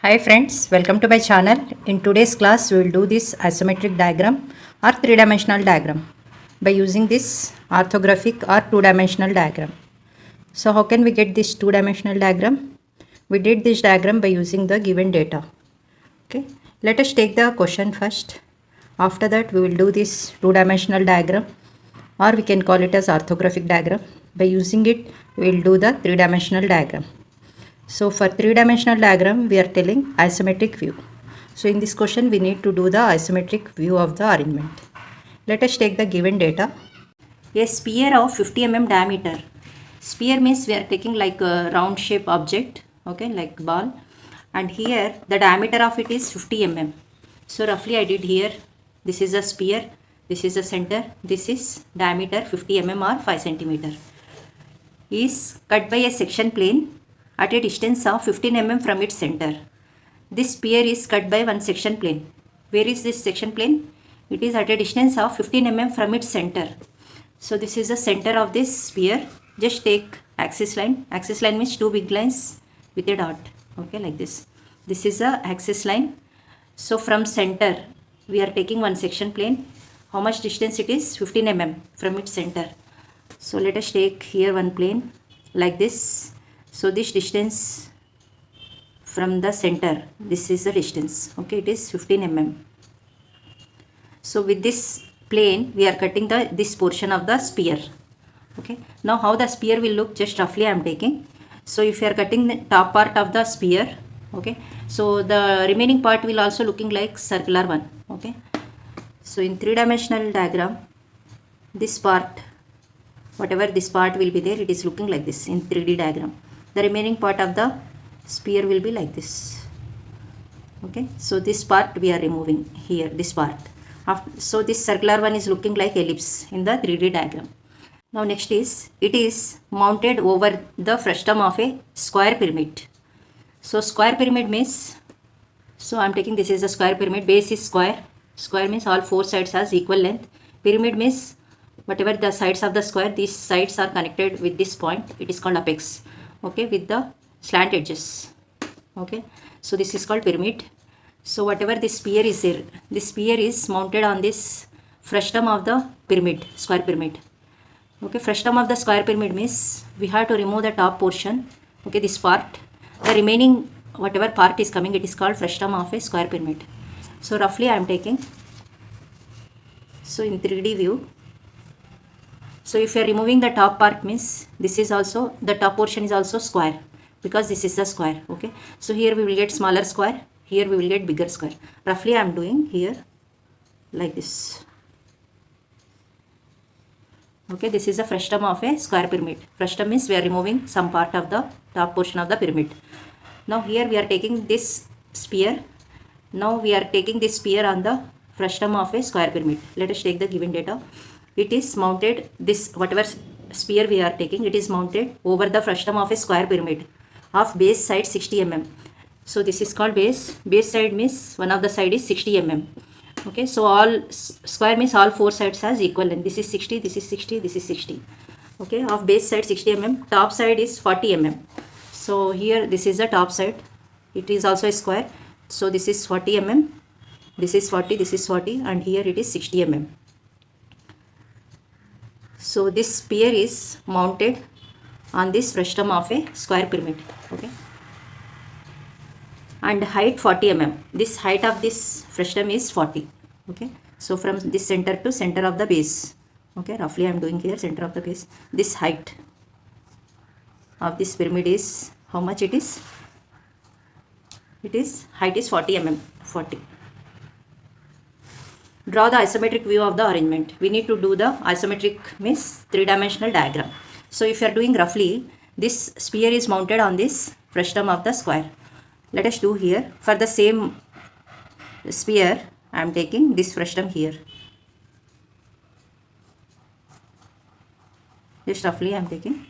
Hi friends, welcome to my channel. In today's class, we will do this isometric diagram or three-dimensional diagram by using this orthographic or two-dimensional diagram. So how can we get this two-dimensional diagram? We did this diagram by using the given data. Okay, let us take the question first. After that, we will do this two-dimensional diagram, or we can call it as orthographic diagram. By using it, we will do the three-dimensional diagram. So for three-dimensional diagram, we are telling isometric view. So in this question, we need to do the isometric view of the arrangement. Let us take the given data. A sphere of 50 mm diameter. Sphere means we are taking like a round shape object, okay, like ball. And here the diameter of it is 50 mm. So roughly I did here, this is a sphere, this is the center, this is diameter 50 mm or 5 cm. Is cut by a section plane at a distance of 15 mm from its center. This sphere is cut by one section plane. Where is this section plane? It is at a distance of 15 mm from its center. So this is the center of this sphere. Just take axis line. Axis line means two big lines with a dot. Okay, like this. This is the axis line. So from center, we are taking one section plane. How much distance it is? 15 mm from its center. So let us take here one plane like this. So this distance from the center, this is the distance, okay, it is 15 mm. So with this plane, we are cutting this portion of the sphere, okay. Now how the sphere will look, just roughly I am taking. So if you are cutting the top part of the sphere, okay, so the remaining part will also looking like circular one, okay. So in three-dimensional diagram, this part, whatever this part will be there, it is looking like this in 3D diagram. The remaining part of the sphere will be like this, okay. So this part we are removing here, this part. So this circular one is looking like ellipse in the 3D diagram. Now next is, it is mounted over the frustum of a square pyramid. So square pyramid means, so I am taking this is a square pyramid, base is square. Square means all four sides has equal length. Pyramid means whatever the sides of the square, these sides are connected with this point, it is called apex, okay, with the slant edges, okay. So this is called pyramid. So whatever this sphere is there, this sphere is mounted on this frustum of the pyramid, square pyramid, okay. Frustum of the square pyramid means we have to remove the top portion, okay, this part. The remaining whatever part is coming, it is called frustum of a square pyramid. So roughly I am taking, so in 3D view, so if you are removing the top part means this is also, the top portion is also square because this is the square, okay. So here we will get smaller square, here we will get bigger square. Roughly I am doing here like this, okay. This is the frustum of a square pyramid. Frustum means we are removing some part of the top portion of the pyramid. Now here we are taking this sphere. Now we are taking this sphere on the frustum of a square pyramid. Let us take the given data. It is mounted, this whatever sphere we are taking, it is mounted over the frustum of a square pyramid of base side 60 mm. So this is called base. Base side means one of the side is 60 mm. Okay, so all square means all four sides has equal length. This is 60, this is 60, this is 60. Okay, of base side 60 mm, top side is 40 mm. So here this is the top side. It is also a square. So this is 40 mm, this is 40, this is 40, and here it is 60 mm. So this sphere is mounted on this frustum of a square pyramid, okay. And height 40 mm. This height of this frustum is 40, okay. So from this center to center of the base, okay, roughly I am doing here center of the base. This height of this pyramid is, how much it is? It is, height is 40 mm, 40. Draw the isometric view of the arrangement. We need to do the isometric means three-dimensional diagram. So if you are doing roughly, this sphere is mounted on this frustum of the square. Let us do here. For the same sphere, I am taking this frustum here. Just roughly I am taking.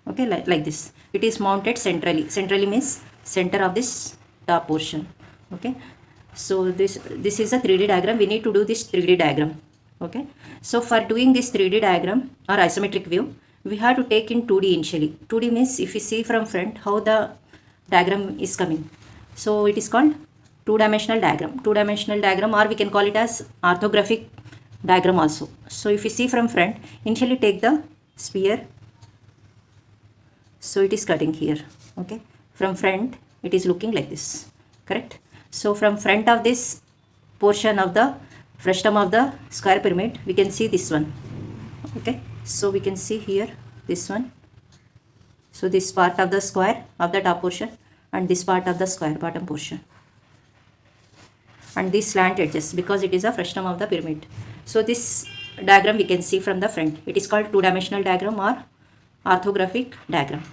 Okay, like this. It is mounted centrally. Centrally means center of this top portion, okay. So this is a 3D diagram. We need to do this 3D diagram, okay. So for doing this 3D diagram or isometric view, we have to take in 2D initially. 2D means if you see from front how the diagram is coming. So it is called two-dimensional diagram. Two-dimensional diagram, or we can call it as orthographic diagram also. So if you see from front, initially take the sphere. So it is cutting here. Okay. From front, it is looking like this. Correct. So from front of this portion of the frustum of the square pyramid, we can see this one. Okay. So we can see here this one. So this part of the square of the top portion and this part of the square bottom portion. And this slant edges because it is a frustum of the pyramid. So this diagram we can see from the front. It is called two-dimensional diagram or orthographic diagram.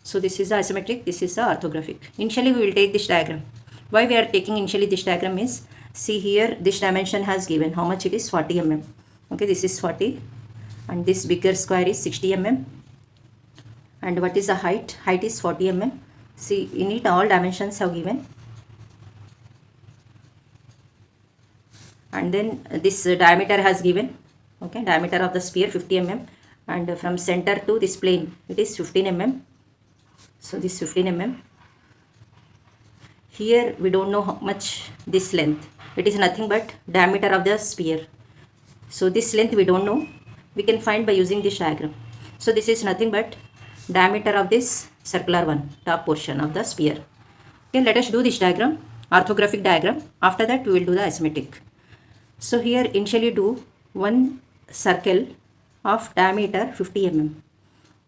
So this is the isometric, this is the orthographic. Initially we will take this diagram. Why we are taking initially this diagram is, see here this dimension has given how much it is, 40 mm. Okay, this is 40 and this bigger square is 60 mm. And what is the height? Height is 40 mm. See, in it all dimensions have given. And then this diameter has given. Okay, diameter of the sphere 50 mm. And from center to this plane it is 15 mm. So this 15 mm. Here we don't know how much this length. It is nothing but diameter of the sphere. So this length we don't know. We can find by using this diagram. So this is nothing but diameter of this circular one, top portion of the sphere. Okay, let us do this diagram, orthographic diagram. After that we will do the isometric. So here initially do one circle of diameter 50 mm.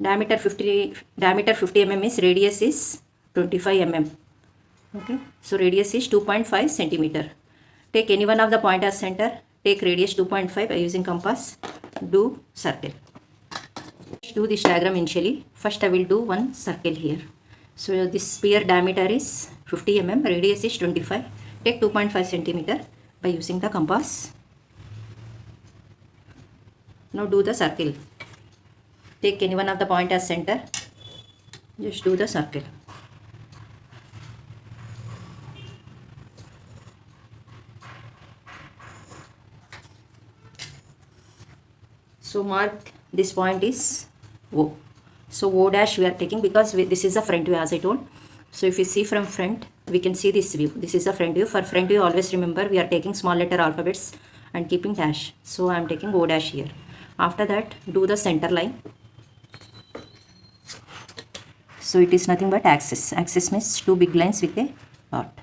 Diameter 50 mm is, radius is 25 mm. Okay, so radius is 2.5 centimeter. Take any one of the point as center. Take radius 2.5 by using compass. Do circle. Do this diagram initially. First I will do one circle here. So this sphere diameter is 50 mm, radius is 25. Take 2.5 centimeter by using the compass. Now do the circle. Take any one of the point as center. Just do the circle. So mark this point is O. So O dash we are taking because this is the front view as I told. So if you see from front, we can see this view. This is the front view. For front view, always remember we are taking small letter alphabets and keeping dash. So I am taking O dash here. After that, do the center line. So it is nothing but axis. Axis means two big lines with a dot.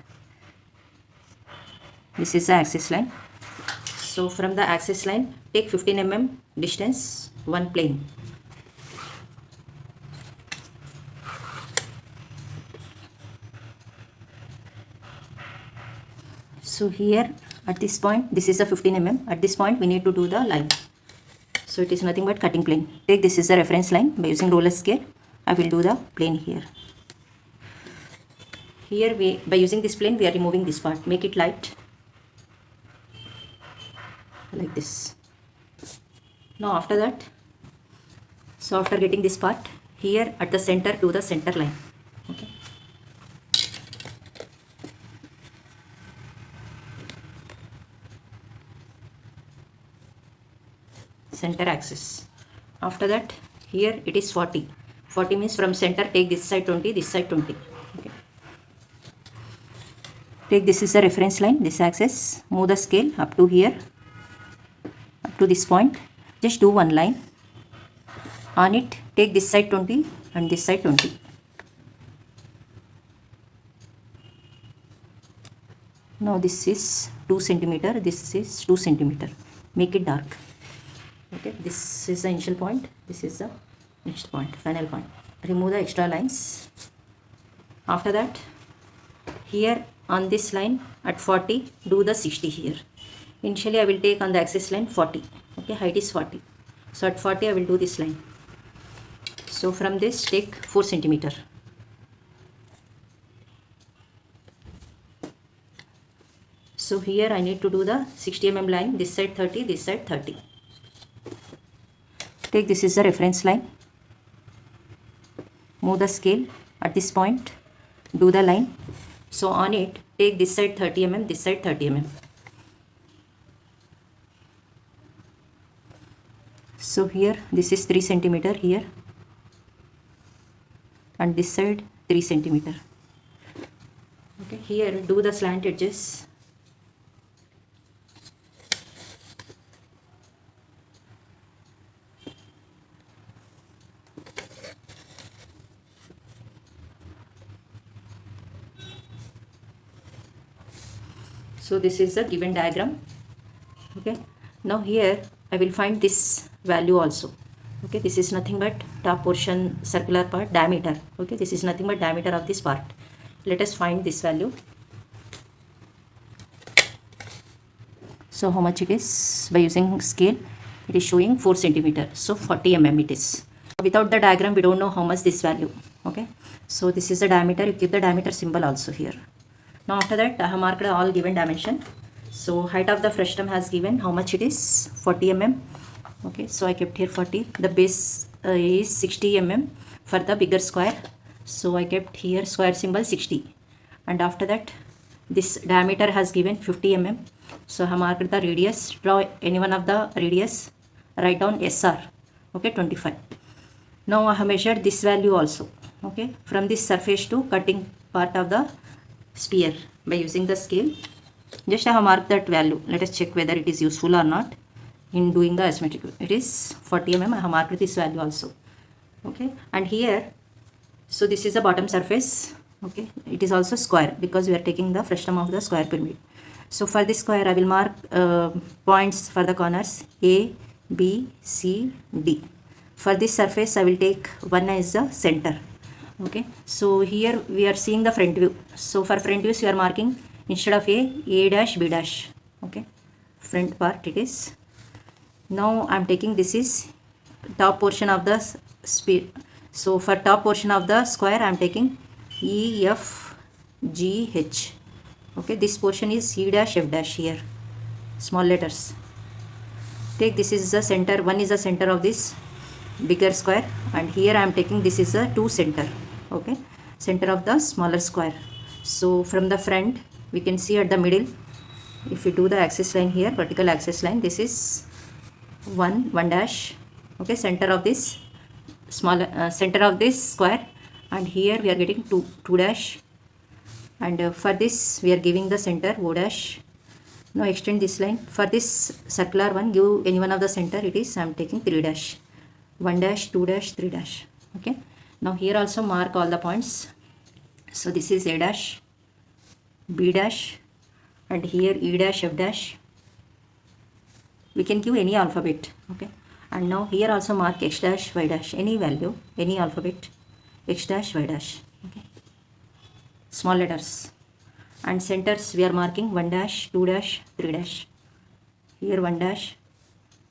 This is the axis line. So from the axis line, take 15 mm distance, one plane. So here at this point, this is a 15 mm. At this point, we need to do the line. So it is nothing but cutting plane. Take this is the reference line. By using roller scale, I will do the plane here. Here by using this plane, we are removing this part. Make it light. Like this. Now after that, so after getting this part, here at the center, do the center line. Okay. Center axis. After that, here it is 40. 40 means from center, take this side 20, this side 20. Okay. Take this is the reference line, this axis. Move the scale up to here, up to this point. Just do one line. On it, take this side 20 and this side 20. Now this is 2 centimeter, this is 2 centimeter. Make it dark. Okay, this is the initial point, this is the next point, final point. Remove the extra lines. After that, here on this line at 40, do the 60 here. Initially I will take on the axis line 40. Okay, height is 40. So at 40 I will do this line. So from this take 4 centimeter. So here I need to do the 60 mm line, this side 30, this side 30. Take this is the reference line. Move the scale at this point. Do the line. So on it, take this side 30 mm, this side 30 mm. So here this is 3 centimeter here, and this side 3 centimeter. Okay, here do the slant edges. So this is the given diagram. Okay, now here I will find this value also. Okay, this is nothing but top portion circular part diameter. Okay, this is nothing but diameter of this part. Let us find this value. So how much it is? By using scale, it is showing 4 centimeter. So 40 mm it is. Without the diagram, we don't know how much this value. Okay, so this is the diameter. You keep the diameter symbol also here. Now after that, I have marked all given dimension. So height of the frustum has given how much it is? 40 mm. Okay, so I kept here 40. The base is 60 mm for the bigger square. So I kept here square symbol 60. And after that, this diameter has given 50 mm. So I have marked the radius. Draw any one of the radius. Write down SR. Okay, 25. Now I have measured this value also. Okay, from this surface to cutting part of the sphere by using the scale. Just I have marked that value. Let us check whether it is useful or not in doing the isometric view. It is 40 mm. I have marked this value also. Okay, and here, so this is the bottom surface. Okay, it is also square because we are taking the frustum of the square pyramid. So for this square, I will mark points for the corners A, B, C, D. For this surface, I will take one as the center. Okay, so here we are seeing the front view. So for front views, we are marking instead of A dash, B dash. Okay, front part it is. Now I am taking, this is top portion of the sphere. So for top portion of the square, I am taking E, F, G, H. Okay, this portion is E dash, F dash here. Small letters. Take, this is the center. One is the center of this bigger square, and here I am taking, this is a 2 center. Okay, center of the smaller square. So from the front, we can see at the middle, if we do the axis line here, vertical axis line, this is 1 dash. Okay, center of this smaller center of this square, and here we are getting 2 dash, and for this we are giving the center O dash. Now extend this line. For this circular one, give any one of the center. It is, I am taking 3 dash. 1 dash, 2 dash, 3 dash. Okay, now here also mark all the points. So this is A dash, B dash, and here E dash, F dash. We can give any alphabet. Okay, and now here also mark X dash, Y dash, any value, any alphabet, X dash, Y dash. Okay, small letters. And centers we are marking 1 dash, 2 dash, 3 dash. Here 1 dash,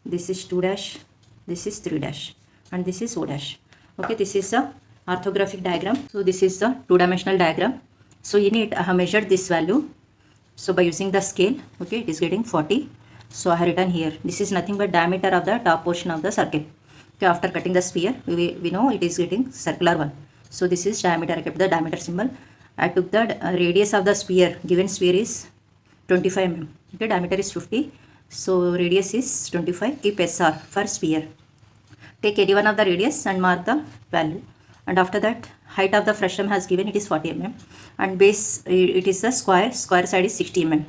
this is 2 dash, this is 3 dash, and this is O dash. Okay, this is a orthographic diagram. So this is the 2-dimensional diagram. So in it I have measured this value. So by using the scale, okay, it is getting 40. So I have written here, this is nothing but diameter of the top portion of the circle. Okay, after cutting the sphere, we know it is getting circular one. So this is diameter. I kept the diameter symbol. I took the radius of the sphere. Given sphere is 25 mm. Okay, diameter is 50. So radius is 25. Keep SR for sphere. Take any one of the radius and mark the value. And after that, height of the frustum has given, it is 40 mm. And base, it is the square. Square side is 60 mm.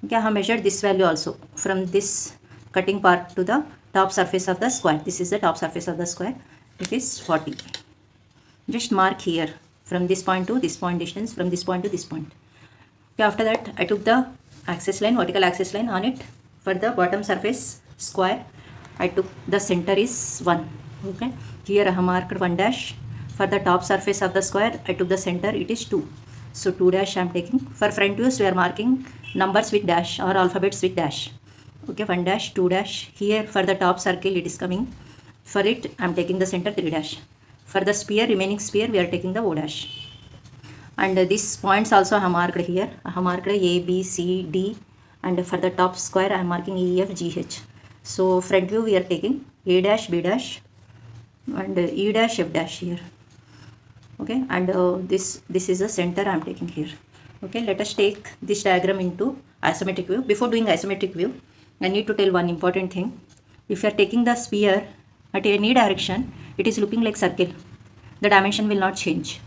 Okay, I have measured this value also from this cutting part to the top surface of the square. This is the top surface of the square. It is 40. Just mark here from this point to this point distance, from this point to this point. Okay, after that, I took the axis line, vertical axis line on it. For the bottom surface square, I took the center is 1. Okay, here I have marked 1 dash. For the top surface of the square, I took the center, it is 2. So 2 dash I am taking. For front views, we are marking numbers with dash or alphabets with dash. Okay, 1 dash, 2 dash. Here for the top circle, it is coming. For it, I am taking the center 3 dash. For the sphere, remaining sphere, we are taking the O dash. And these points also I have marked here. I have marked A, B, C, D. And for the top square, I am marking E, F, G, H. So front view, we are taking A dash, B dash, and E dash, F dash here. Okay, and this is the center I am taking here. Okay, let us take this diagram into isometric view. Before doing isometric view, I need to tell one important thing. If you are taking the sphere at any direction it is looking like circle. The dimension will not change.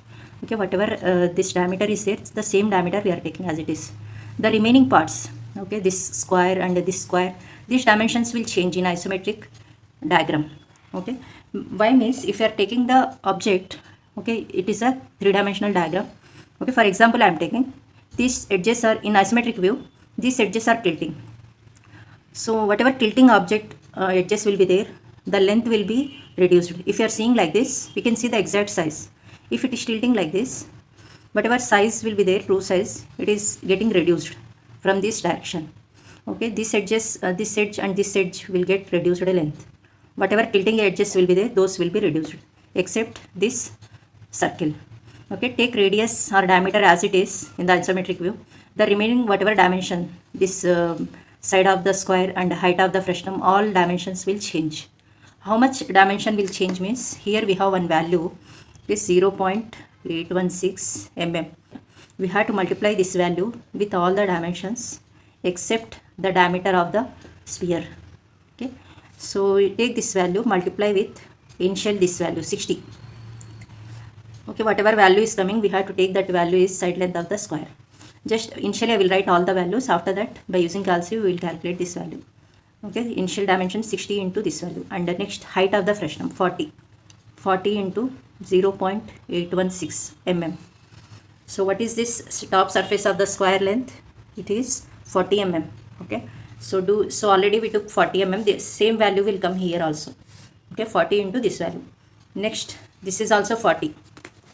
Okay, whatever this diameter is there, it's the same diameter we are taking as it is. The remaining parts, okay, this square and this square, these dimensions will change in isometric diagram. Okay, why means if you are taking the object, okay, it is a three-dimensional diagram. Okay, for example, I am taking these edges are in isometric view, these edges are tilting. So whatever tilting object edges will be there, the length will be reduced. If you are seeing like this, we can see the exact size. If it is tilting like this, whatever size will be there, true size, it is getting reduced from this direction. Okay, this edges, this edge and this edge will get reduced length. Whatever tilting edges will be there, those will be reduced, except this circle. Okay, take radius or diameter as it is in the isometric view. The remaining whatever dimension, this side of the square and height of the frustum, all dimensions will change. How much dimension will change means, here we have one value, this 0.816 mm. We have to multiply this value with all the dimensions except the diameter of the sphere. Okay, so we take this value, multiply with initial this value 60. Okay, whatever value is coming, we have to take that value is side length of the square. Just initially I will write all the values. After that, by using calculus we will calculate this value. Okay, initial dimension 60 into this value, and the next height of the frustum 40 into 0.816 mm. So what is this top surface of the square length? It is 40 mm. Okay, so already we took 40 mm. The same value will come here also. Okay, 40 into this value. Next, this is also 40.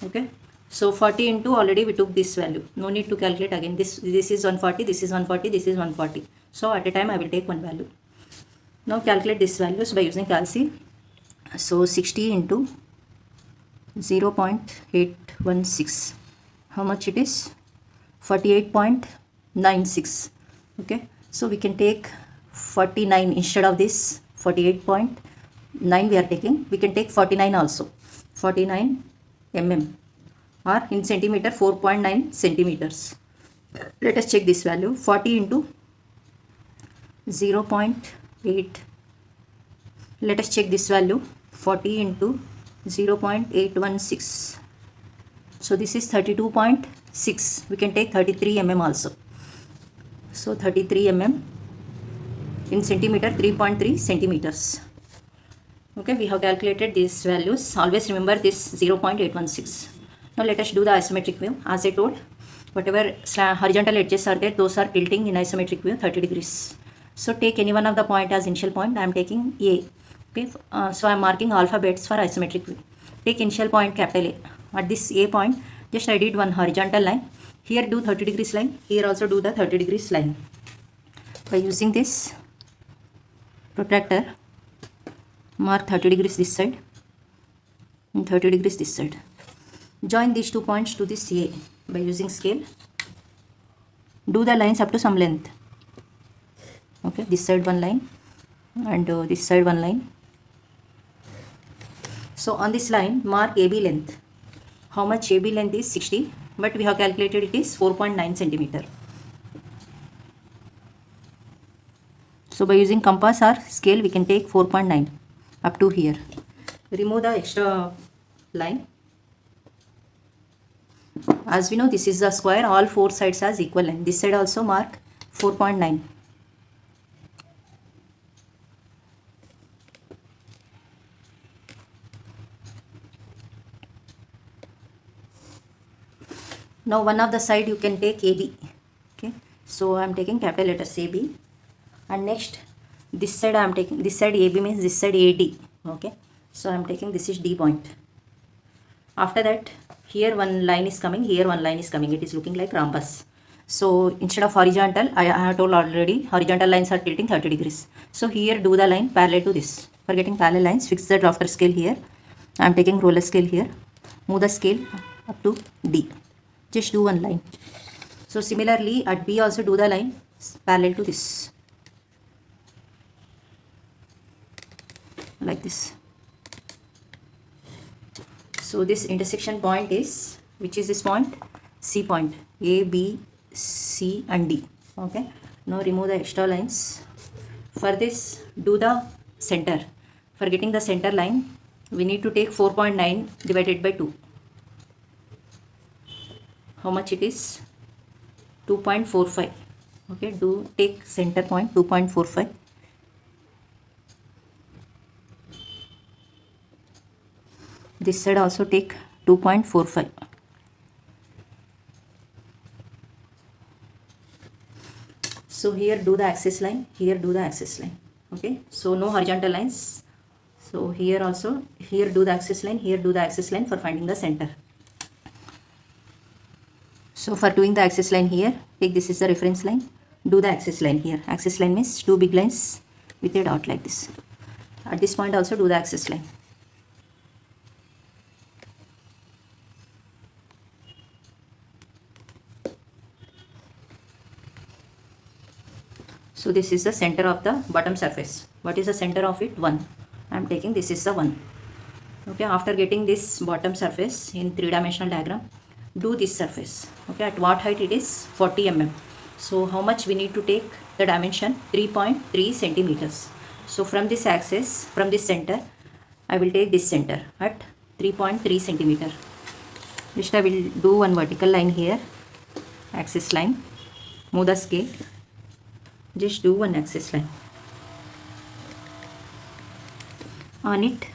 Okay, so 40 into, already we took this value, no need to calculate again. This is 140, this is 140, this is 140. So at a time I will take one value. Now calculate this values by using calci. So 60 into 0.816, how much it is? 48.96. Okay, so we can take 49 instead of this 48.9 we are taking, we can take 49 also, 49 mm, or in centimeter 4.9 centimeters. Let us check this value. 40 into 0.8, let us check this value. 40 into 0.816, so this is 32.6. we can take 33 mm also. So 33 mm in centimeter, 3.3 centimeters. Okay, we have calculated these values. Always remember this 0.816. Now let us do the isometric view. As I told, whatever horizontal edges are there, those are tilting in isometric view 30 degrees. So take any one of the point as initial point. I am taking A. Okay, so I am marking alphabets for isometric view. Take initial point capital A. At this A point, just I did one horizontal line. Here do 30 degrees line. Here also do the 30 degrees line. By using this protractor, mark 30 degrees this side and 30 degrees this side. Join these 2 points to this A by using scale. Do the lines up to some length. Okay, this side one line and this side one line. So on this line, mark AB length. How much AB length is? 60, but we have calculated it is 4.9 centimeter. So by using compass or scale, we can take 4.9 up to here. Remove the extra line. As we know, this is the square, all four sides has equal length. This side also mark 4.9. Now one of the side you can take AB. Okay, so I am taking capital letters AB, and next this side I am taking, this side AB means this side AD. Okay, so I am taking, this is D point. After that, here one line is coming, here one line is coming. It is looking like rhombus. So instead of horizontal, I have told already, horizontal lines are tilting 30 degrees. So here do the line parallel to this. For getting parallel lines, fix the drafter scale here. I am taking roller scale here. Move the scale up to D. Just do one line. So similarly at B also do the line parallel to this, like this. So this intersection point is, which is this point? C point. A, B, C and D. Okay. Now remove the extra lines. For this, do the center. For getting the center line, we need to take 4.9 divided by 2. How much it is? 2.45. Okay, do take center point 2.45. This side also take 2.45. So here do the axis line, here do the axis line. Okay, so no horizontal lines. So here also, here do the axis line, here do the axis line for finding the center. So for doing the axis line here, take this is the reference line, do the axis line here. Axis line means two big lines with a dot like this. At this point also do the axis line. So this is the center of the bottom surface. What is the center of it? 1. I am taking this is the 1. Okay, after getting this bottom surface in 3-dimensional diagram, do this surface. Okay, at what height it is? 40 mm. So how much we need to take the dimension? 3.3 centimeters. So from this axis, from this center, I will take this center at 3.3 centimeter. Next I will do one vertical line here, axis line, move the scale. Just do one axis line. On it,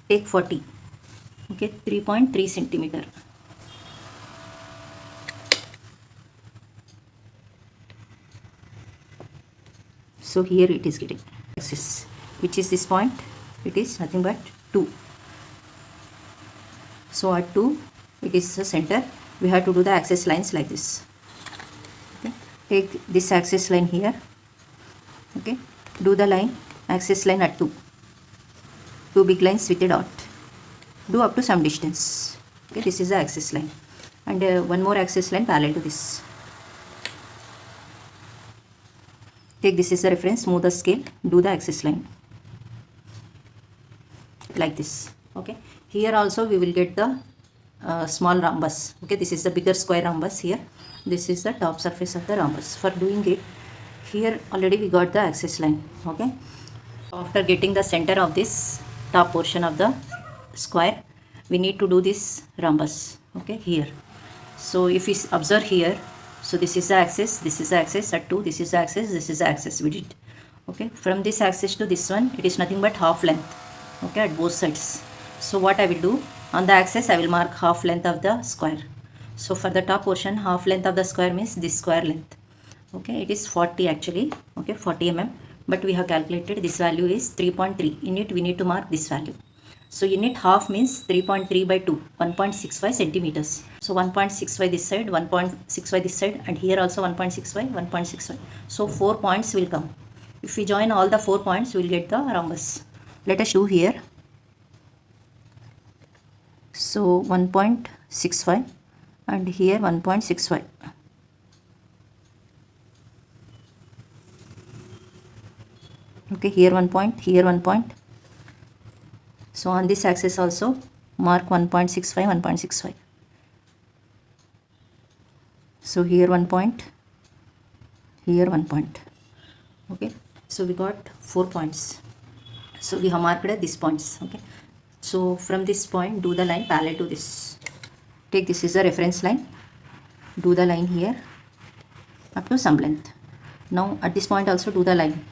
take 40. Okay, 3.3 centimeter. So here it is getting axis. Which is this point? It is nothing but 2. So at 2, it is the center. We have to do the axis lines like this. Okay. Take this axis line here. Okay, do the line, axis line at 2. Two big lines with a dot. Do up to some distance. Okay, this is the axis line. And one more axis line parallel to this. Take this is the reference, move the scale, do the axis line. Like this. Okay, here also we will get the small rhombus. Okay, this is the bigger square rhombus here. This is the top surface of the rhombus. For doing it, here already we got the axis line. Okay, after getting the center of this top portion of the square, we need to do this rhombus. Okay, here. So if we observe here, so this is the axis, this is the axis at 2, this is the axis, this is the axis we did. Okay, from this axis to this one, it is nothing but half length. Okay, at both sides. So what I will do, on the axis I will mark half length of the square. So for the top portion, half length of the square means this square length. Okay, it is 40 actually. Okay, 40 mm, but we have calculated this value is 3.3. In it we need to mark this value. So in it half means 3.3 by 2, 1.65 centimeters. So 1.65 this side, 1.65 this side, and here also 1.65, 1.65. So 4 points will come. If we join all the 4 points, we will get the rhombus. Let us do here. So 1.65 and here 1.65. Okay, here 1 point, here 1 point. So on this axis also mark 1.65, 1.65. So here 1 point, here 1 point. Okay, so we got 4 points. So we have marked these points. Okay, so from this point do the line parallel to this. Take this is the reference line. Do the line here up to some length. Now at this point also do the line.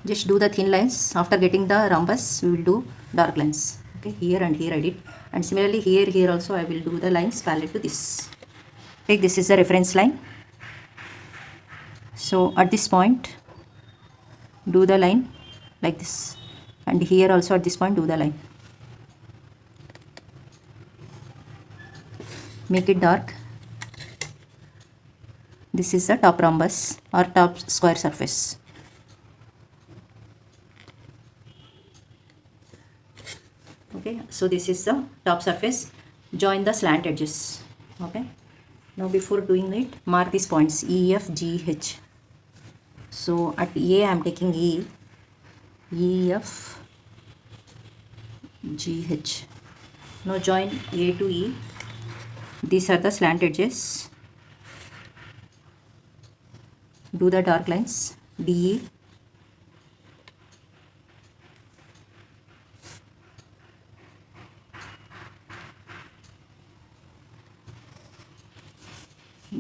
Just do the thin lines. After getting the rhombus, we will do dark lines. Okay, here and here I did. And similarly here also I will do the lines parallel to this. Take this is the reference line. So at this point, do the line like this. And here also at this point do the line. Make it dark. This is the top rhombus or top square surface. Okay, so this is the top surface. Join the slant edges. Okay, now before doing it, mark these points E, F, G, H. So at A I am taking E, E, F, G, H. Now join A to E. These are the slant edges. Do the dark lines D, E,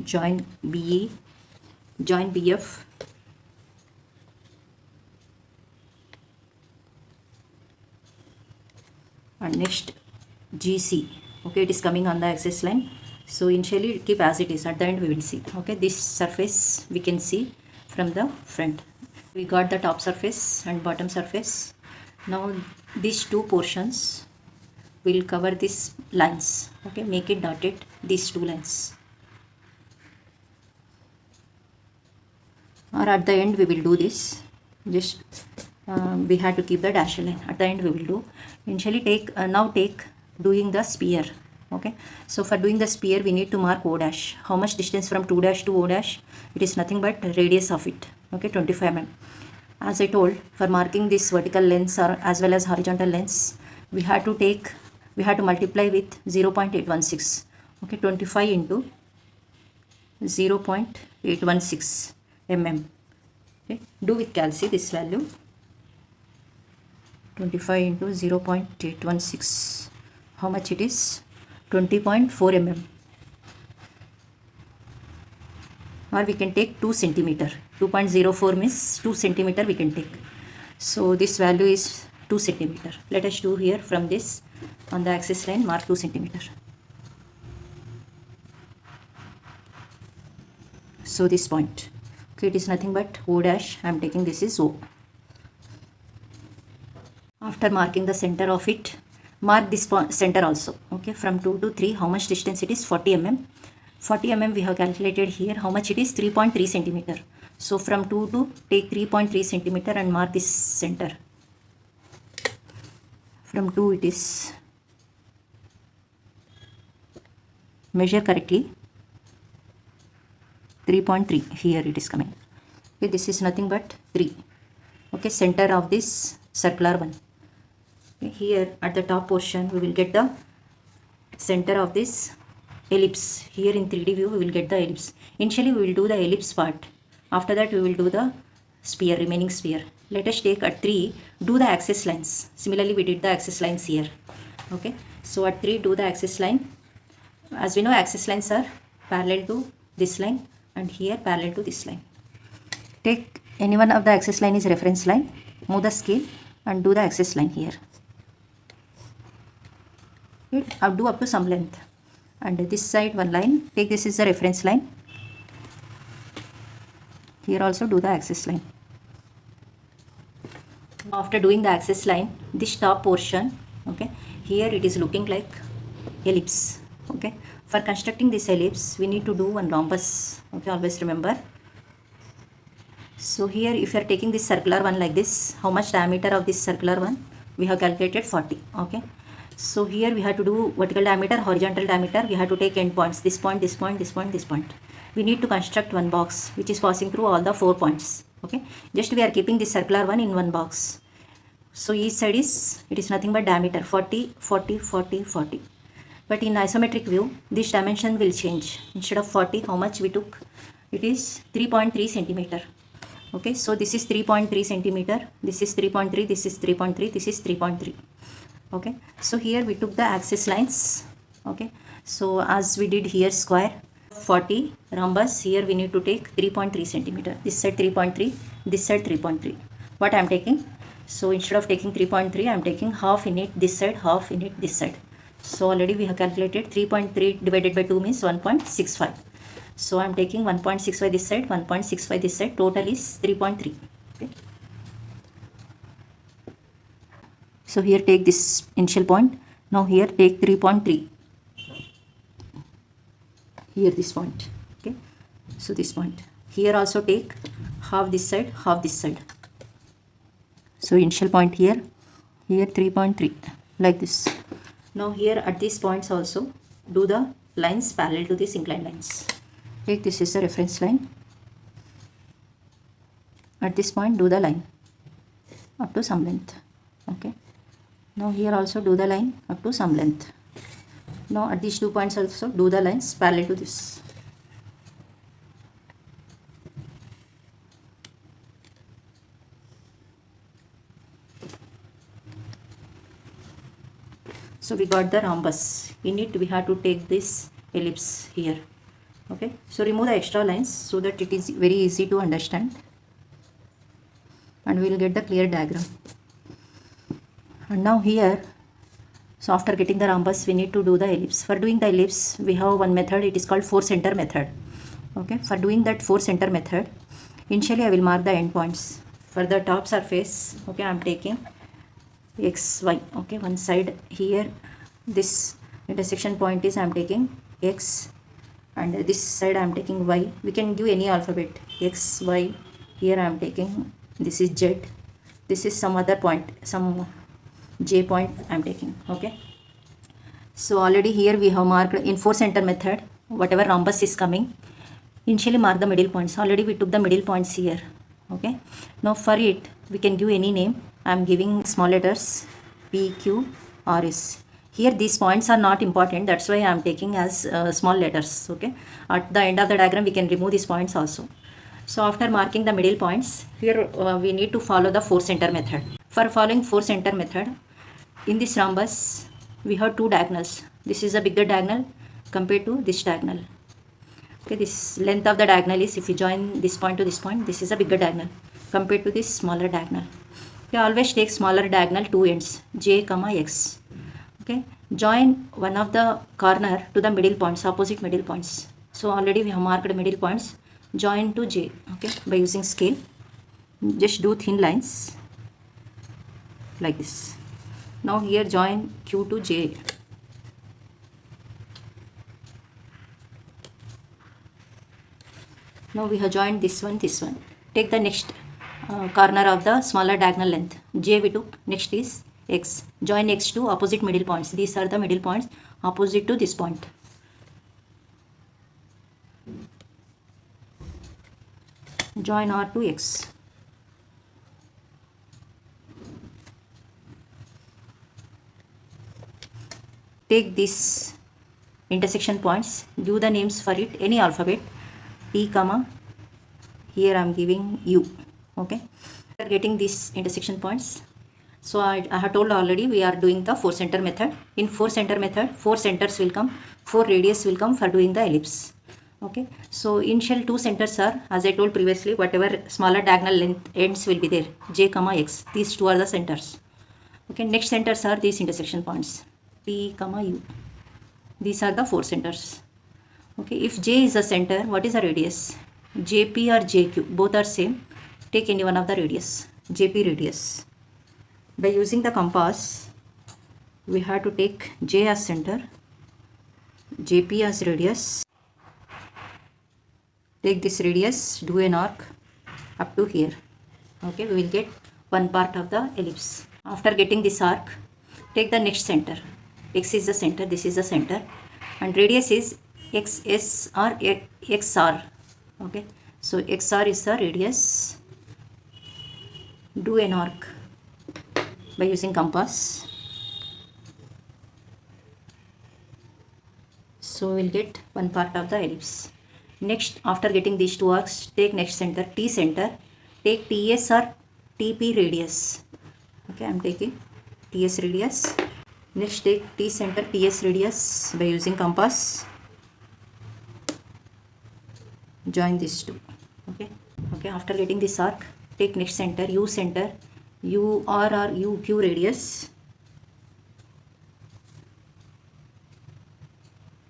join BE, join BF, and next GC. Okay, it is coming on the axis line. So initially keep as it is, at the end we will see. Okay, this surface we can see from the front. We got the top surface and bottom surface. Now these two portions will cover these lines. Okay, make it dotted, these two lines. Or at the end we will do this. Just we have to keep the dashed line. At the end we will do. Initially now take doing the sphere. Okay, so for doing the sphere we need to mark O dash. How much distance from 2 dash to O dash? It is nothing but radius of it. Okay, 25 mm. As I told, for marking this vertical lengths or as well as horizontal lengths, we have to multiply with 0.816. Okay, 25 into 0.816 mm. Okay, do with calci this value. 25 into 0.816. How much it is? 20.4 mm. Or we can take 2 centimeter. 2.04 means 2 centimeter we can take. So this value is 2 centimeter. Let us do here from this on the axis line, mark 2 centimeter. So this point. Okay, it is nothing but O dash. I am taking this is O. After marking the center of it, mark this center also. Okay, from 2 to 3, how much distance it is? 40 mm. 40 mm we have calculated here. How much it is? 3.3 centimeter. So from 2 to take 3.3 centimeter and mark this center. From 2 it is, measure correctly, 3.3. Here it is coming. Okay, this is nothing but 3. Okay, center of this circular one. Okay, here at the top portion we will get the center of this ellipse. Here in 3D view we will get the ellipse. Initially we will do the ellipse part. After that we will do the sphere, remaining sphere. Let us take at 3, do the axis lines. Similarly we did the axis lines here. Okay, so at 3 do the axis line. As we know, axis lines are parallel to this line and here parallel to this line. Take any one of the axis line is reference line. Move the scale and do the axis line here. I'll do up to some length. And this side one line, take this is the reference line. Here also do the axis line. After doing the axis line, this top portion, okay, here it is looking like ellipse. Okay, for constructing this ellipse we need to do one rhombus. Okay, always remember. So here if you are taking this circular one like this, how much diameter of this circular one? We have calculated 40. Okay, so here we have to do vertical diameter, horizontal diameter. We have to take end points, this point, this point, this point, this point. We need to construct one box which is passing through all the 4 points. Okay, just we are keeping this circular one in one box. So each side is, it is nothing but diameter 40, 40, 40, 40. But in isometric view, this dimension will change. Instead of 40, how much we took? It is 3.3 centimeter. Okay, so this is 3.3 centimeter. This is 3.3. This is 3.3. This is 3.3. Okay, so here we took the axis lines. Okay, so as we did here square 40 rhombus, here we need to take 3.3 centimeter. This side 3.3. This side 3.3. What I am taking? So instead of taking 3.3, I am taking half in it this side, half in it this side. So already we have calculated 3.3 divided by 2 means 1.65. So I am taking 1.65 this side, 1.65 this side. Total is 3.3. Okay. So here take this initial point. Now here take 3.3. Here this point. Okay. So this point. Here also take half this side, half this side. So initial point here, here 3.3 like this. Now here at these points also do the lines parallel to these inclined lines. Take this is the reference line. At this point do the line up to some length. Okay. Now here also do the line up to some length. Now at these 2 points also do the lines parallel to this. So we got the rhombus. In it we have to take this ellipse here. Okay, so remove the extra lines so that it is very easy to understand, and we will get the clear diagram. And now here, so after getting the rhombus, we need to do the ellipse. For doing the ellipse, we have one method, it is called 4 center method. Okay, for doing that 4 center method, initially I will mark the endpoints. For the top surface, okay, I am taking x, y, okay, one side here, this intersection point is I am taking x, and this side I am taking y. We can give any alphabet, x, y, here I am taking, this is z, this is some other point, some j point I am taking, okay. So already here we have marked in 4 center method, whatever rhombus is coming, initially mark the middle points. Already we took the middle points here, okay. Now for it, we can give any name. I am giving small letters P, Q, R, S. Here these points are not important, that's why I am taking as small letters, okay. At the end of the diagram, we can remove these points also. So after marking the middle points, here we need to follow the 4 center method. For following 4 center method, in this rhombus, we have 2 diagonals. This is a bigger diagonal compared to this diagonal. Okay, this length of the diagonal is, if you join this point to this point, this is a bigger diagonal compared to this smaller diagonal. Okay, always take smaller diagonal 2 ends, j, x. Okay, join one of the corner to the middle points, opposite middle points. So already we have marked middle points, join to j, okay, by using scale. Just do thin lines like this. Now here join q to j. Now we have joined this one, this one. Take the next corner of the smaller diagonal length, j we took, next is x. Join x to opposite middle points. These are the middle points opposite to this point. Join r to x. Take these intersection points, give the names for it, any alphabet, T, comma, here I am giving U, okay. We are getting these intersection points. So I have told already we are doing the 4 center method. In 4 center method, 4 centers will come, 4 radius will come for doing the ellipse, okay. So initial 2 centers are, as I told previously, whatever smaller diagonal length ends will be there, j, x, these 2 are the centers, okay. Next centers are these intersection points, P, U. These are the 4 centers. Okay, if J is a center, what is the radius? JP or JQ, both are same. Take any one of the radius, JP radius. By using the compass, we have to take J as center, JP as radius. Take this radius, do an arc up to here. Okay, we will get one part of the ellipse. After getting this arc, take the next center. X is the center, this is the center, and radius is XS or XR. Okay, so XR is the radius. Do an arc by using compass. So we'll get one part of the ellipse. Next, after getting these 2 arcs, take next center, T center. Take TS or TP radius. Okay, I'm taking TS radius. Next, take T center, TS radius by using compass. Join these 2. Okay. After getting this arc, take next center, U center, UR or UQ radius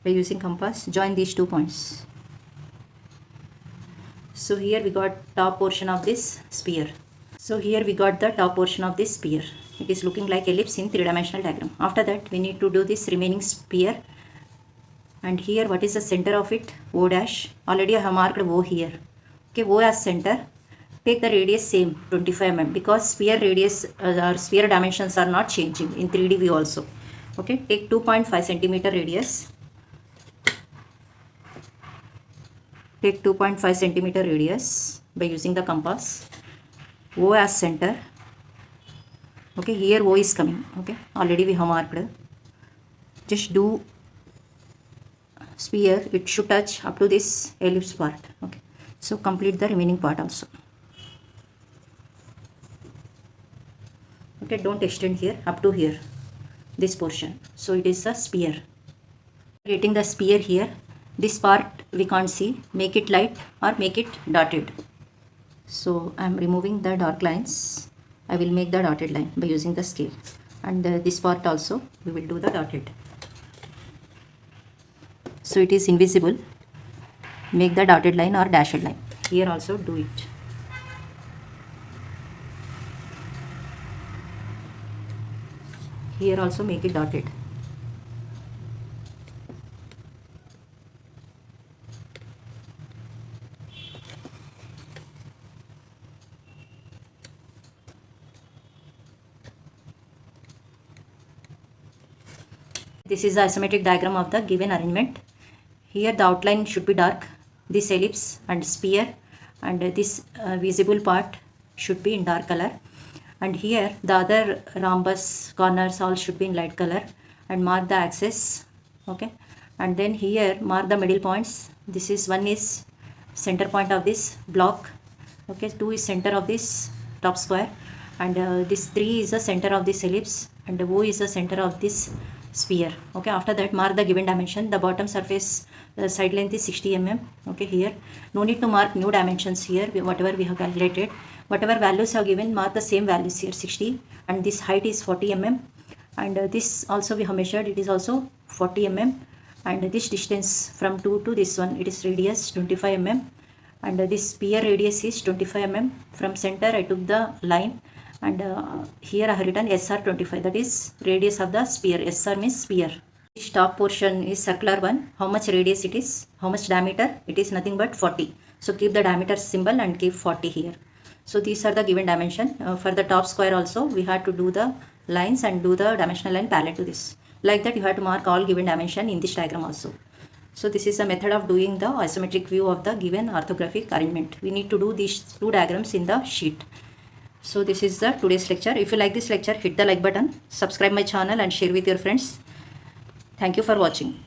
by using compass. Join these 2 points. So here we got top portion of this sphere. It is looking like ellipse in 3-dimensional diagram. After that, we need to do this remaining sphere. And here, what is the center of it? O dash. Already I have marked O here. Okay, O as center. Take the radius same, 25 mm, because sphere radius or sphere dimensions are not changing in 3D view also. Okay, take 2.5 centimeter radius. Take 2.5 centimeter radius by using the compass. O as center. Okay, here O is coming. Okay, already we have marked. Just do sphere, it should touch up to this ellipse part. Okay, so complete the remaining part also. Okay, don't extend here, up to here, this portion. So it is a sphere. Getting the sphere here, this part we can't see, make it light or make it dotted. So I am removing the dark lines. I will make the dotted line by using the scale, and this part also we will do the dotted. So it is invisible. Make the dotted line or dashed line. Here also do it. Here also make it dotted. This is the isometric diagram of the given arrangement. Here the outline should be dark, this ellipse and sphere, and this visible part should be in dark color, and here the other rhombus corners all should be in light color, and mark the axis. Okay, and then here mark the middle points. This is one is center point of this block. Okay, 2 is center of this top square, and this 3 is the center of this ellipse, and O is the center of this sphere. Okay, after that mark the given dimension. The bottom surface side length is 60 mm. Okay, here no need to mark new dimensions. Here whatever we have calculated, whatever values are given, mark the same values here, 60, and this height is 40 mm, and this also we have measured, it is also 40 mm, and this distance from 2 to this one, it is radius 25 mm, and this sphere radius is 25 mm. From center I took the line, and here I have written SR 25, that is radius of the sphere. SR means sphere. This top portion is circular one. How much radius it is? How much diameter? It is nothing but 40. So keep the diameter symbol and keep 40 here. So these are the given dimension. For the top square also we had to do the lines and do the dimensional line parallel to this. Like that you have to mark all given dimension in this diagram also. So this is a method of doing the isometric view of the given orthographic arrangement. We need to do these two diagrams in the sheet. So this is the today's lecture. If you like this lecture, hit the like button, subscribe my channel and share with your friends. Thank you for watching.